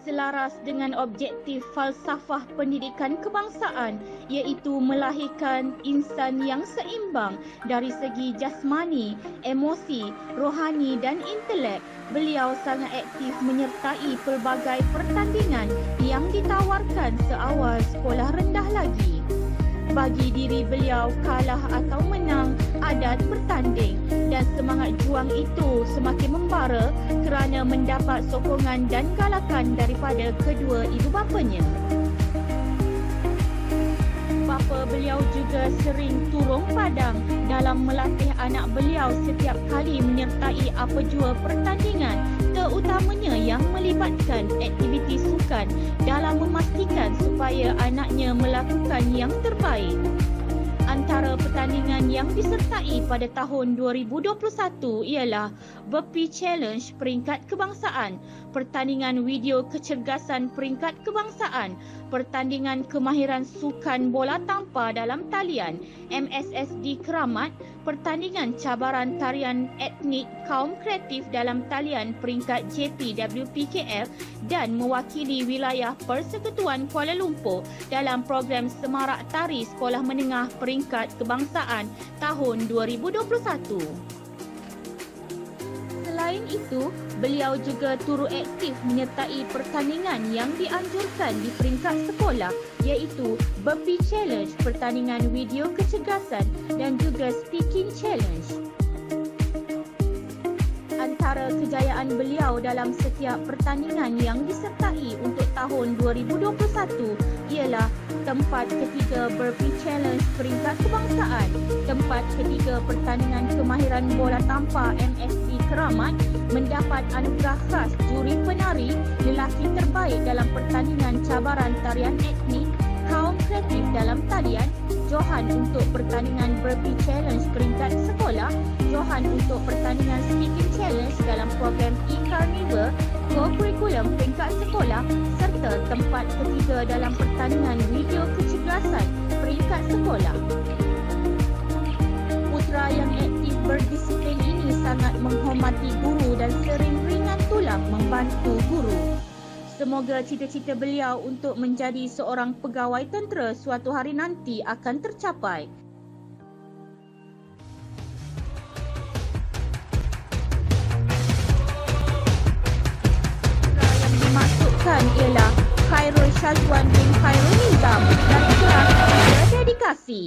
Selaras dengan objektif falsafah pendidikan kebangsaan, iaitu melahirkan insan yang seimbang dari segi jasmani, emosi, rohani dan intelek, beliau sangat aktif menyertai pelbagai pertandingan yang ditawarkan seawal sekolah rendah lagi. Bagi diri beliau, kalah atau menang adat bertanding dan semangat juang itu semakin membara kerana mendapat sokongan dan galakan daripada kedua ibu bapanya. Bapa beliau juga sering turun padang dalam melatih anak beliau setiap kali menyertai apa jua pertandingan, terutamanya yang melibatkan aktiviti sukan dalam memastikan supaya anaknya melakukan yang terbaik. Antara pertandingan yang disertai pada tahun 2021 ialah Burpee Challenge peringkat kebangsaan, pertandingan video kecergasan peringkat kebangsaan, pertandingan kemahiran sukan bola tampar dalam talian MSSD Keramat, pertandingan cabaran tarian etnik kaum kreatif dalam talian peringkat JPWPKL dan mewakili wilayah Persekutuan Kuala Lumpur dalam program Semarak Tari Sekolah Menengah peringkat kebangsaan tahun 2021. Selain itu, beliau juga turut aktif menyertai pertandingan yang dianjurkan di peringkat sekolah, iaitu Burpee Challenge, pertandingan video kecergasan dan juga Speaking Challenge. Antara kejayaan beliau dalam setiap pertandingan yang disertai untuk tahun 2021 ialah tempat ketiga Burpee Challenge peringkat kebangsaan, tempat ketiga pertandingan kemahiran bola tampar MSD Keramat, mendapat anugerah khas juri penari lelaki terbaik dalam pertandingan cabaran tarian etnik kaum kreatif dalam talian, Johan untuk pertandingan Burpee Challenge peringkat sekolah, Johan untuk pertandingan Speaking Challenge dalam program e-Carnival co-curriculum peringkat sekolah serta tempat ketiga dalam pertandingan video kecergasan peringkat sekolah. Putera yang aktif berdisiplin ini sangat menghormati guru dan sering ringan tulang membantu guru. Semoga cita-cita beliau untuk menjadi seorang pegawai tentera suatu hari nanti akan tercapai. Putera yang dimasukkan ialah Khairul Syazwan bin Khairul Nizam dari kelas 3 dedikasi.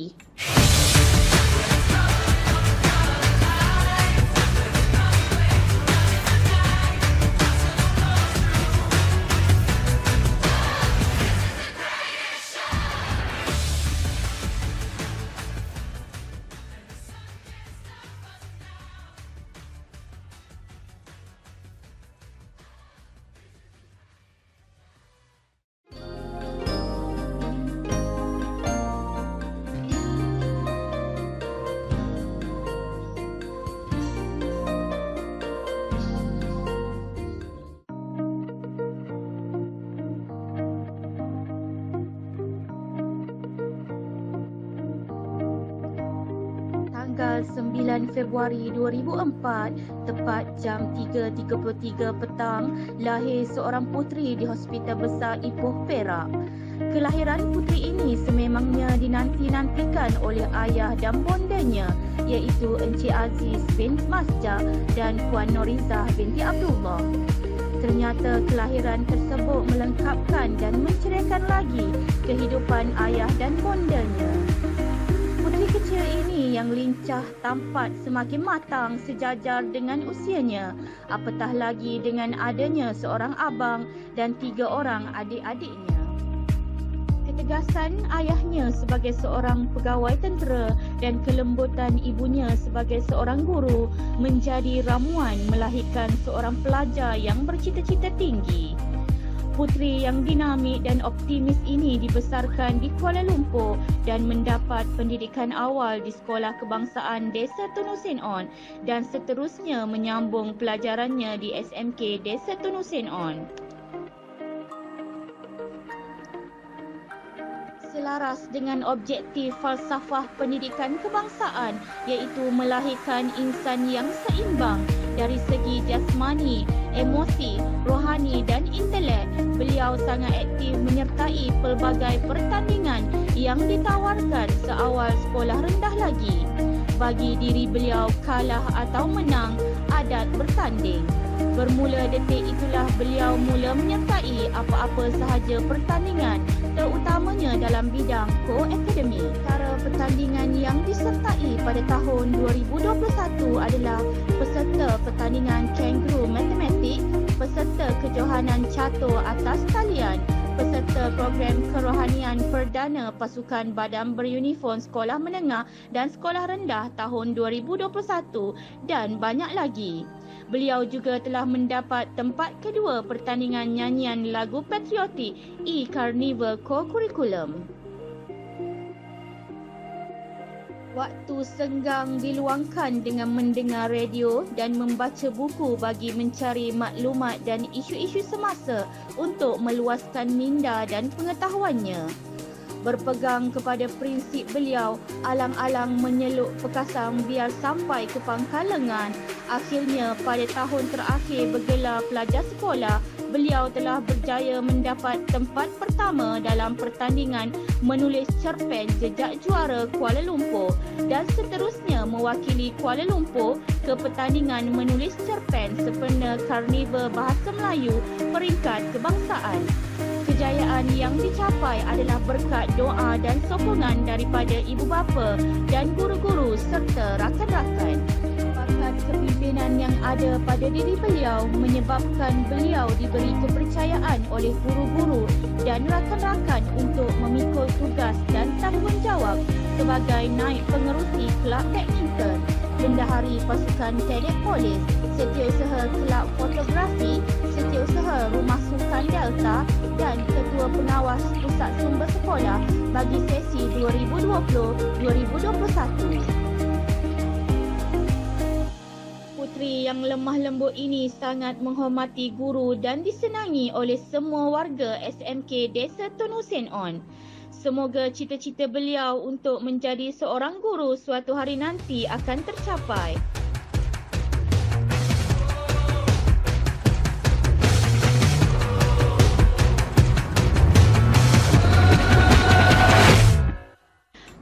Tanggal 9 Februari 2004, tepat jam 3.33 petang, lahir seorang puteri di Hospital Besar Ipoh, Perak. Kelahiran puteri ini sememangnya dinanti-nantikan oleh ayah dan bondanya, iaitu Encik Aziz bin Masjah dan Puan Norizah binti Abdullah. Ternyata kelahiran tersebut melengkapkan dan menceraikan lagi kehidupan ayah dan bondanya. Puteri kecil ini yang lincah tampak semakin matang sejajar dengan usianya, apatah lagi dengan adanya seorang abang dan 3 orang adik-adiknya. Ketegasan ayahnya sebagai seorang pegawai tentera dan kelembutan ibunya sebagai seorang guru menjadi ramuan melahirkan seorang pelajar yang bercita-cita tinggi. Puteri yang dinamik dan optimis ini dibesarkan di Kuala Lumpur dan mendapat pendidikan awal di Sekolah Kebangsaan Desa Tunusin On dan seterusnya menyambung pelajarannya di SMK Desa Tunusin On. Selaras dengan objektif falsafah pendidikan kebangsaan iaitu melahirkan insan yang seimbang dari segi jasmani, emosi, rohani dan intelek, beliau sangat aktif menyertai pelbagai pertandingan yang ditawarkan seawal sekolah rendah lagi. Bagi diri beliau, kalah atau menang adat bertanding. Bermula detik itulah beliau mula menyertai apa-apa sahaja pertandingan, terutamanya dalam bidang co-akademik. Cara pertandingan yang disertai pada tahun 2021 adalah peserta pertandingan kangaroo matematik, peserta kejohanan catur atas talian, peserta program kerohanian perdana pasukan badan beruniform sekolah menengah dan sekolah rendah tahun 2021 dan banyak lagi. Beliau juga telah mendapat tempat kedua pertandingan nyanyian lagu patriotik E-Carnival Co-Curriculum. Waktu senggang diluangkan dengan mendengar radio dan membaca buku bagi mencari maklumat dan isu-isu semasa untuk meluaskan minda dan pengetahuannya. Berpegang kepada prinsip beliau, alang-alang menyeluk pekasang biar sampai ke pangkal lengan. Akhirnya pada tahun terakhir bergelar pelajar sekolah, beliau telah berjaya mendapat tempat pertama dalam pertandingan menulis cerpen jejak juara Kuala Lumpur dan seterusnya mewakili Kuala Lumpur ke pertandingan menulis cerpen sempena Karnival Bahasa Melayu peringkat kebangsaan. Kejayaan yang dicapai adalah berkat doa dan sokongan daripada ibu bapa dan guru-guru serta rakan-rakan. Bakat kepimpinan yang ada pada diri beliau menyebabkan beliau diberi kepercayaan oleh guru-guru dan rakan-rakan untuk memikul tugas dan tanggungjawab sebagai naib pengerusi kelab badminton, bendahari pasukan Cadet Polis, setiausaha kelab fotografi, setiausaha Rumah Sultan Delta dan Ketua Pengawas Pusat Sumber Sekolah bagi sesi 2020-2021. Puteri yang lemah lembut ini sangat menghormati guru dan disenangi oleh semua warga SMK Desa Tunusin On. Semoga cita-cita beliau untuk menjadi seorang guru suatu hari nanti akan tercapai.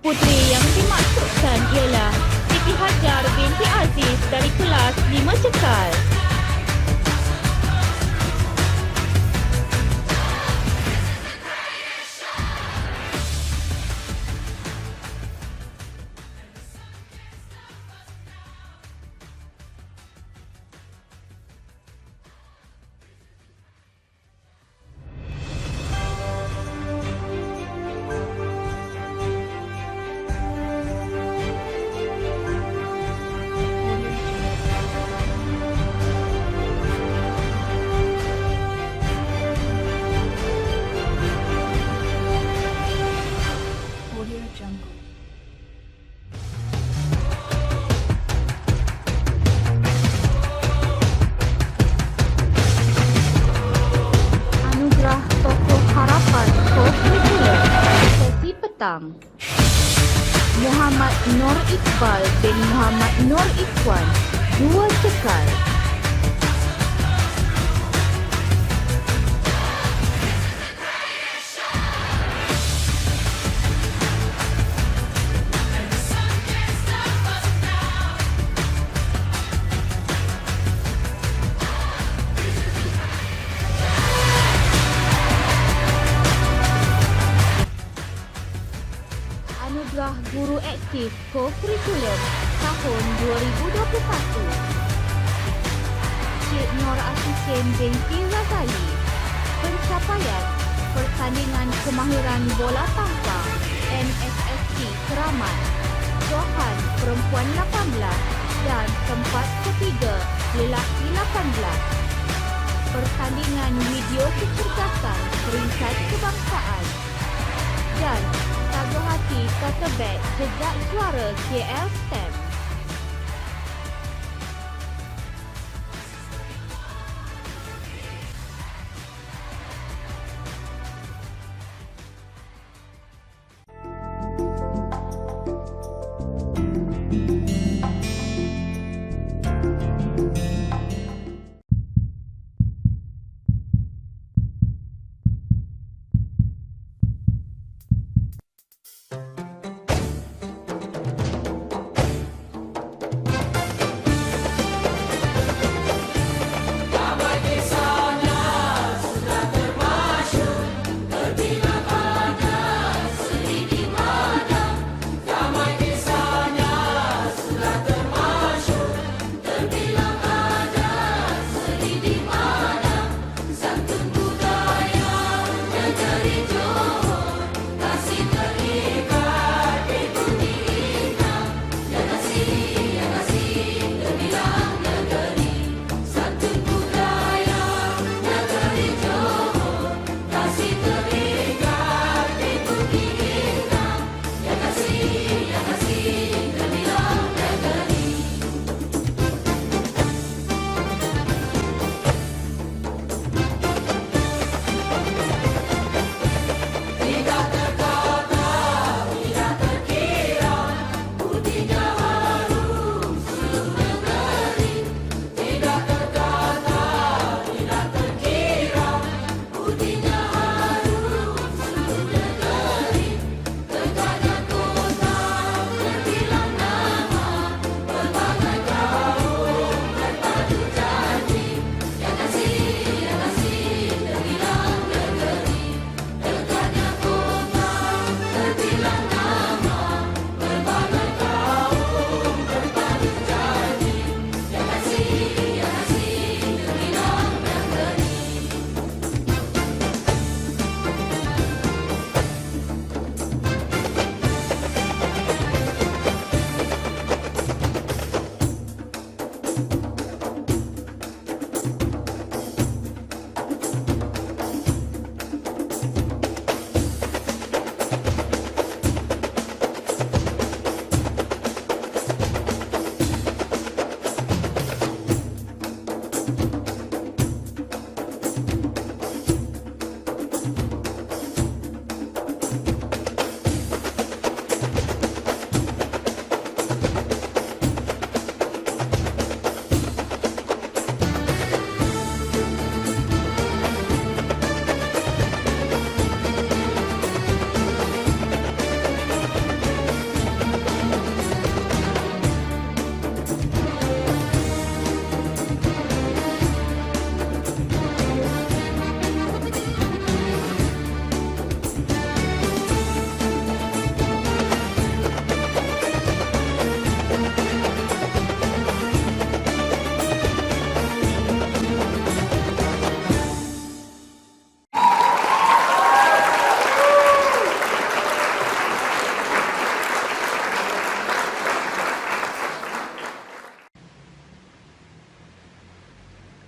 Puteri yang dimaksudkan ialah Siti Hajar binti Aziz dari kelas 5 Cekal. Muhammad Nur Iqbal bin Muhammad Nur Ikhwan, 2 Cekal. Objektif Co-Curriculum tahun 2021. Cik Nur Ashikin binti Razali. Pencapaian Pertandingan Kemahiran Bola Tampar NSST Keramat. Johan Perempuan 18 dan tempat ketiga lelaki 18. Pertandingan Video Kecerdasan Peringkat Kebangsaan. Dan Taguh Hati Kata Bet Jejak Suara KL STEM.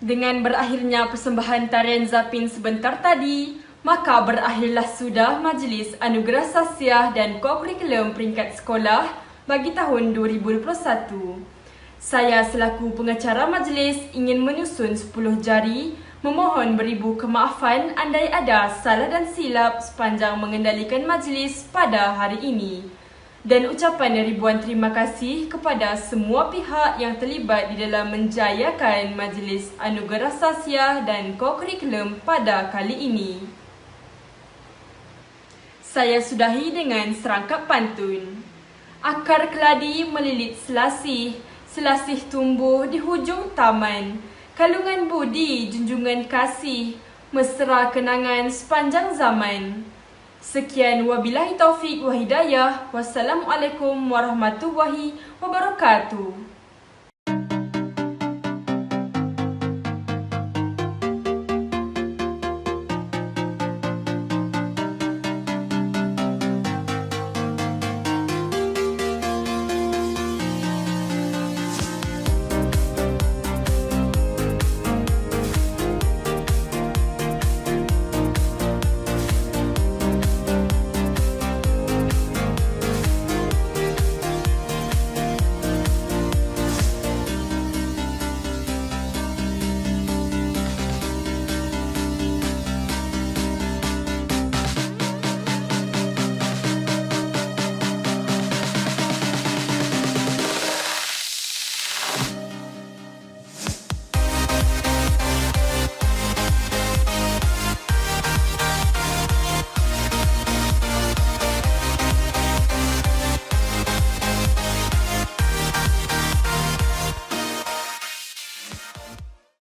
Dengan berakhirnya persembahan tarian Zapin sebentar tadi, maka berakhirlah sudah Majlis Anugerah Sasiah dan Co-Curriculum Peringkat Sekolah bagi tahun 2021. Saya selaku pengacara majlis ingin menyusun 10 jari, memohon beribu kemaafan andai ada salah dan silap sepanjang mengendalikan majlis pada hari ini. Dan ucapan ribuan terima kasih kepada semua pihak yang terlibat di dalam menjayakan Majlis Anugerah Sasiah dan Co-Curriculum pada kali ini. Saya sudahi dengan serangkap pantun. Akar keladi melilit selasih, selasih tumbuh di hujung taman. Kalungan budi, junjungan kasih, mesra kenangan sepanjang zaman. Sekian wabillahi taufik wa hidayah. Wassalamualaikum warahmatullahi wabarakatuh.